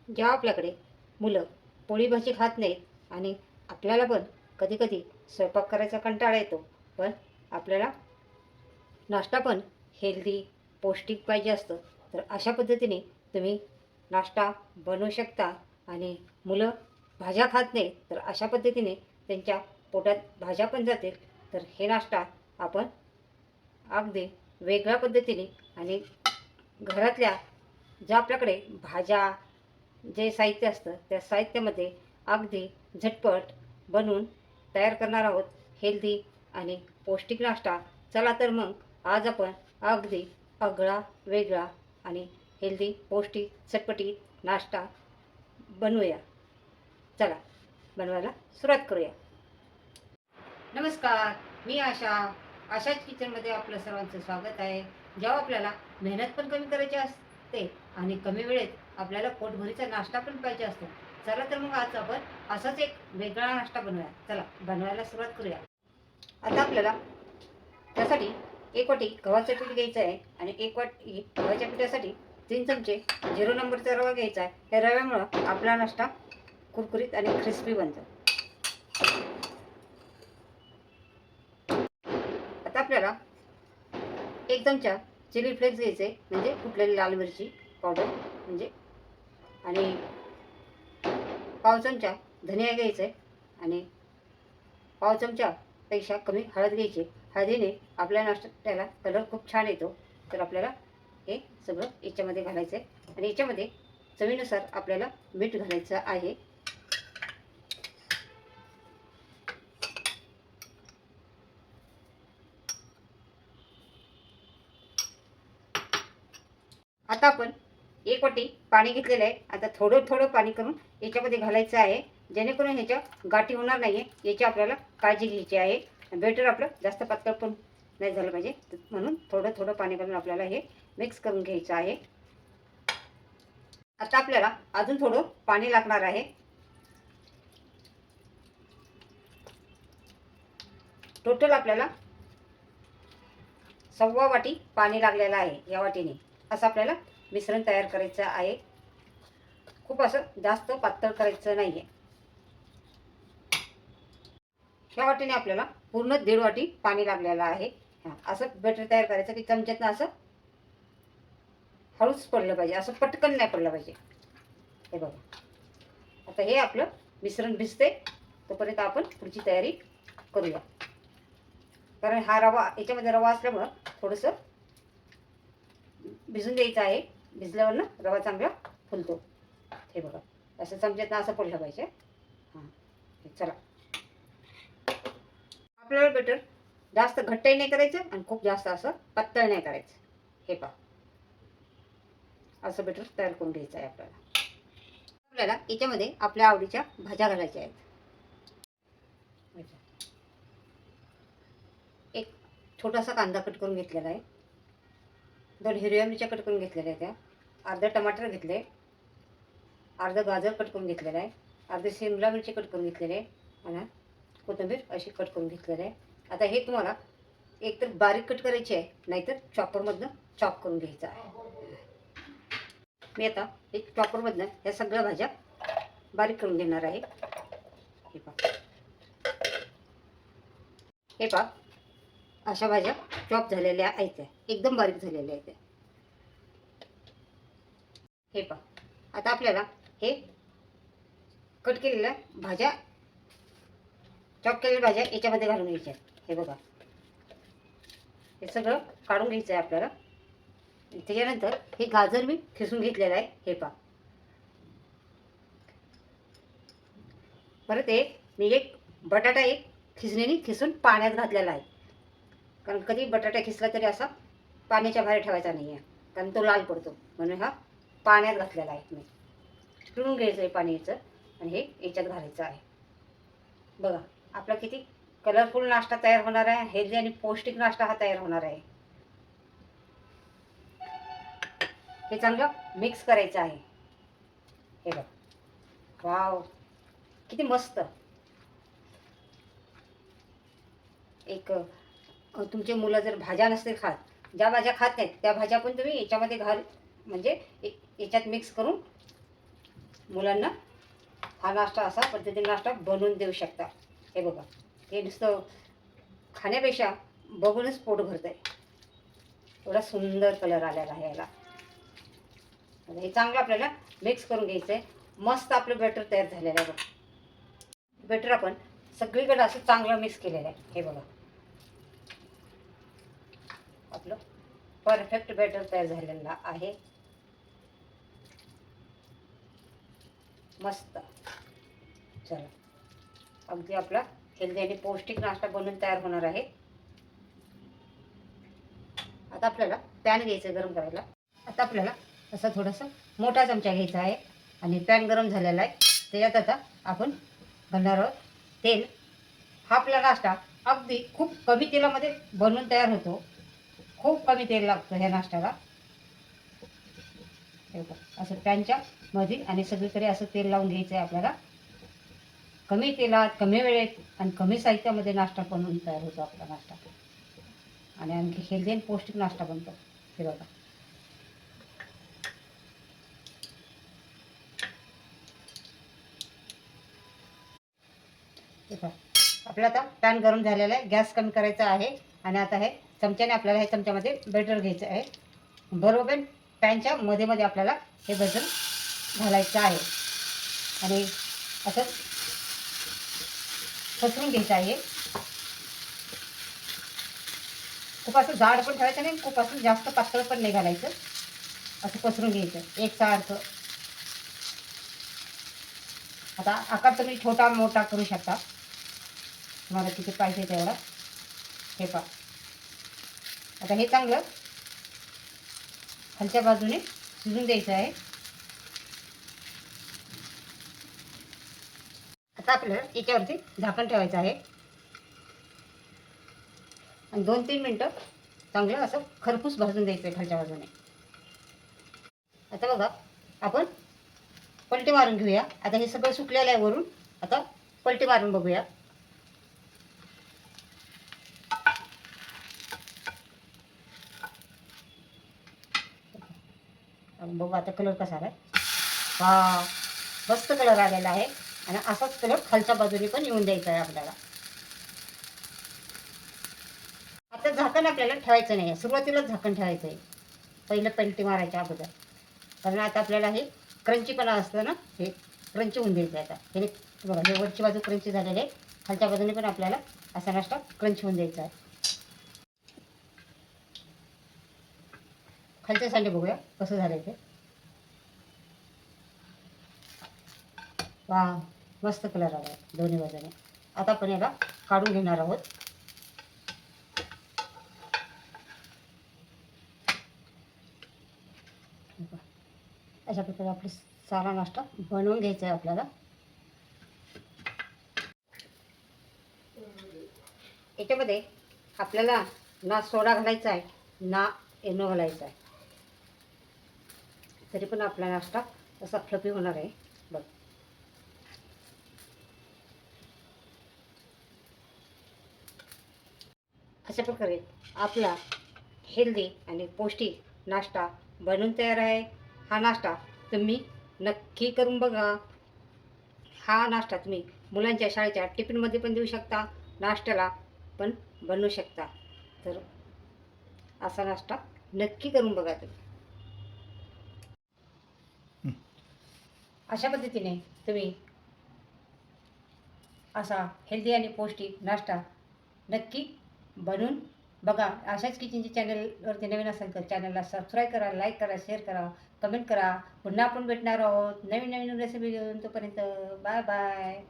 जेव्हा आपल्याकडे मुलं पोळी भाजी खात नाहीत आणि आपल्याला पण कधीकधी स्वयंपाक करायचा कंटाळा येतो, पण आपल्याला नाश्ता पण हेल्दी पौष्टिक पाहिजे असतं, तर अशा पद्धतीने तुम्ही नाश्ता बनवू शकता. आणि मुलं भाज्या खात नाहीत, तर अशा पद्धतीने त्यांच्या पोटात भाज्या पण जातील. तर हे नाश्ता आपण अगदी वेगळ्या पद्धतीने आणि घरातल्या ज्या आपल्याकडे भाज्या जे साहित्य असतं त्या साहित्यामध्ये अगदी झटपट बनवून तयार करणार आहोत हेल्दी आणि पौष्टिक नाश्ता. चला तर मग आज आपण अगदी आगळा वेगळा आणि हेल्दी पौष्टिक चटपटीत नाश्ता बनवूया. चला बनवायला सुरुवात करूया. नमस्कार, मी आशाच किचनमध्ये आपलं सर्वांचं स्वागत आहे. जेव्हा आपल्याला मेहनत पण कमी करायची असते आणि कमी वेळेत आपल्याला पोटभरीचा नाश्ता पण पाहिजे असतो. चला तर मग आज आपण असाच एक वेगळा नाश्ता बनवूया. चला बनवायला सुरुवात करूया. आता आपल्याला त्यासाठी 1 वाटी गव्हाचं पीठ घ्यायचं आहे आणि 1 वाटी गव्हाच्या पिठासाठी 3 चमचे 0 नंबरचा रवा घ्यायचा आहे. या रव्यामुळं आपला नाश्ता कुरकुरीत आणि क्रिस्पी बनतो. आता आपल्याला 1 चमचा चिली फ्लेक्स घ्यायचे, म्हणजे कुटलेली लाल मिरची पावडर म्हणजे, आणि पाव चमचा धनिया घ्यायचा आहे आणि पाव चमचापेक्षा कमी हळद घ्यायची. हळदीने आपल्या नाश्त्याला कलर खूप छान येतो. तर आपल्याला हे सगळं याच्यामध्ये घालायचं आहे आणि याच्यामध्ये चवीनुसार आपल्याला मीठ घालायचं आहे. आता आपण 1 वाटी पाणी घेतलेलं आहे. आता थोडं थोडं पाणी करून याच्यामध्ये घालायचं आहे, जेणेकरून ह्याच्या गाठी होणार नाही आहे याची आपल्याला काळजी घ्यायची आहे. बेटर आपलं जास्त पातळ पण नाही झालं पाहिजे, म्हणून थोडं थोडं पाणी घालून आपल्याला हे मिक्स करून घ्यायचं आहे. आता आपल्याला अजून थोडं पाणी लागणार आहे. टोटल आपल्याला 1.25 वाटी पाणी लागलेलं आहे. या वाटीने असं आपल्याला मिश्रण तयार करायचं आहे. खूप असं जास्त पातळ करायचं नाही आहे. ह्या वाटीने आपल्याला पूर्ण 1.5 वाटी पाणी लागलेलं आहे. असं बेटर तयार करायचं की चमच्यातनं असं हळूच पडलं पाहिजे, असं पटकन नाही पडलं पाहिजे. हे बघा, आता हे आपलं मिश्रण भिजते तोपर्यंत आपण पुढची तयारी करूया. कारण हा रवा, याच्यामध्ये रवा असल्यामुळं थोडंसं भिजून द्यायचं आहे. भिजल्यावरनं रवा चांगला फुलतो. हे बघा, असं चमच्यातनं असं पडलं पाहिजे. हां, चला आपल्याला बेटर जास्त घट्टही नाही करायचं आणि खूप जास्त असं पातळ नाही करायचं. हे पहा, असं बेटर तयार करून घ्यायचं आहे आपल्याला. आपल्याला याच्यामध्ये आपल्या आवडीच्या भाज्या घालायच्या आहेत. एक छोटासा कांदा कट करून घेतलेला आहे. 2 हिरव्या मिरच्या कट करून घेतलेल्या आहेत. त्या अर्धा टमाटर घेतले, अर्धा गाजर कट करून घेतलेला आहे, अर्धी शिमला मिरची कट करून घेतलेली आहे आणि कोथिंबीर अशी कट करून घेतलेली आहे. आता हे तुम्हाला एकतर बारीक कट करायची आहे, नाहीतर चॉपरमधनं चॉप करून घ्यायचं आहे. मी आता एक चॉपरमधनं या सगळ्या भाज्या बारीक करून घेणार आहे. हे पहा, हे पहा, अशा भाज्या चॉप झालेल्या आहेत, त्या एकदम बारीक झालेल्या आहेत. हे पहा, आता आपल्याला हे कट केलेल्या भाज्या, चॉप केलेल्या भाज्या याच्यामध्ये घालून घ्यायच्या आहेत. हे बघा, हे सगळं काढून घ्यायचं आहे आपल्याला. त्याच्यानंतर हे गाजर मी खिसून घेतलेलं आहे. हे पहा, परत मी एक बटाटा खिसणीने खिसून पाण्यात घातलेला आहे. कारण कधी बटाटा खिसला तरी असा पाण्याच्या बाहेर ठेवायचा नाही आहे, कारण तो लाल पडतो, म्हणून हा पाण्यात घातलेला आहे. मी पिळून घ्यायचं आहे पाणी याचं आणि हे याच्यात घालायचं आहे. बघा, आपला किती कलरफुल नाश्ता तयार होणार आहे. हेल्दी आणि पौष्टिक नाश्ता हा तयार होणार आहे. हे चांगलं मिक्स करायचं आहे. हे बघा, वाव, किती मस्त. एक तुमचे मुलं जर भाज्या नसतील खात, ज्या भाज्या खात नाहीत त्या भाज्या पण तुम्ही याच्यामध्ये घाल, म्हणजे याच्यात मिक्स करून मुलांना हा नाश्ता असा पद्धतीने नाश्ता बनवून देऊ शकता. हे बघा, हे नुसतं खाण्यापेक्षा बघूनच पोट भरतं आहे. एवढा सुंदर कलर आलेला आहे याला. आता हे चांगलं आपल्याला मिक्स करून घ्यायचं आहे. मस्त आपलं बॅटर तयार झालेलं आहे बघा. बॅटर आपण सगळीकडे असं चांगलं मिक्स केलेलं आहे. हे बघा, आपलं परफेक्ट बॅटर तयार झालेलं आहे. मस्त. चला, अगदी आपला हेल्दी आणि पौष्टिक नाश्ता बनवून तयार होणार आहे. आता आपल्याला पॅन घ्यायचं गरम करायला. आता आपल्याला असा थोडासा मोठा चमचा घ्यायचा आहे आणि पॅन गरम झालेला आहे. त्याच्यात आता आपण घालणार आहोत तेल. हा आपला नाश्ता अगदी खूप कमी तेलामध्ये बनवून तयार होतो. खूप कमी तेल लागतं ह्या नाश्त्याला. असं पॅनच्या मध्ये आणि सगळीकडे असं तेल लावून घ्यायचं आहे आपल्याला. कमी तेलात, कमी वेळेत आणि कमी साहित्यामध्ये नाश्ता बनवून तयार होतो आपला नाश्ता. आणि आणखी हेल्दी आणि पौष्टिक नाश्ता बनतो. हे बघा, आपलं आता पॅन गरम झालेला आहे. गॅस कमी करायचा आहे आणि आता हे चमच्याने आपल्याला हे चमच्यामध्ये बॅटर घ्यायचं आहे. बरोबर पॅनच्या मध्ये मध्ये आपल्याला हे बॅटर घालायचं आहे आणि असं पसरून घ्यायचं आहे. खूप असं जाड पण ठेवायचं नाही, खूप असं जास्त पातळ पण नाही घालायचं. असं पसरून घ्यायचं एकसारखं. आता आकार तुम्ही छोटा मोठा करू शकता, तुम्हाला किती पाहिजे तेवढा. हे पहा, आता हे चांगलं खालच्या बाजूने शिजून द्यायचं आहे. आता आपल्याला याच्यावरती झाकण ठेवायचं आहे आणि 2-3 मिनटं चांगलं असं खरपूस भाजून द्यायचं आहे खालच्या बाजूने. आता बघा, आपण पलटी मारून घेऊया. आता हे सगळं सुकलेलं आहे वरून. आता पलटी मारून बघूया. बघू आता कलर कसा आला. हा, मस्त कलर आलेला आहे आणि असाच कलर खालच्या बाजूने पण येऊन द्यायचा आहे आपल्याला. आता झाकण आपल्याला ठेवायचं नाही आहे, सुरुवातीलाच झाकण ठेवायचं आहे पहिलं पलटी मारायच्या अगोदर. कारण आता आपल्याला हे क्रंचीपणा असतं ना, हे क्रंची होऊन द्यायचं आहे. आता हे बघा, हे वरची बाजू क्रंची झालेली आहे, खालच्या बाजूने पण आपल्याला असा नाश्ता क्रंची होऊन द्यायचा आहे. खालच्या साईडने बघूया कसं झालं ते. वा, मस्त कलर आला आहे दोन्ही बाजूने. आता आपण याला काढून घेणार आहोत. अशा प्रकारे आपला सारा नाश्ता बनवून घ्यायचा आहे आपल्याला. याच्यामध्ये आपल्याला ना सोडा घालायचा आहे ना इनो घालायचा आहे, तरी पण आपला नाश्ता असा फ्लफी होणार आहे. बघ, अशा प्रकारे आपला हेल्दी आणि पौष्टिक नाश्ता बनवून तयार आहे. हा नाश्ता तुम्ही नक्की करून बघा. हा नाश्ता तुम्ही मुलांच्या शाळेच्या टिफिनमध्ये पण देऊ शकता, नाश्त्याला पण बनवू शकता. तर असा नाश्ता नक्की करून बघा तुम्ही. अशा पद्धतीने तुम्ही असा हेल्दी आणि पौष्टिक नाश्ता नक्की बनवून बघा. अशाच किचनची चॅनलवरती नवीन असेल तर चॅनलला सबस्क्राईब करा, लाईक करा, शेअर करा, कमेंट करा. पुन्हा आपण भेटणार आहोत नवीन नवीन रेसिपी घेऊन. तोपर्यंत बाय बाय.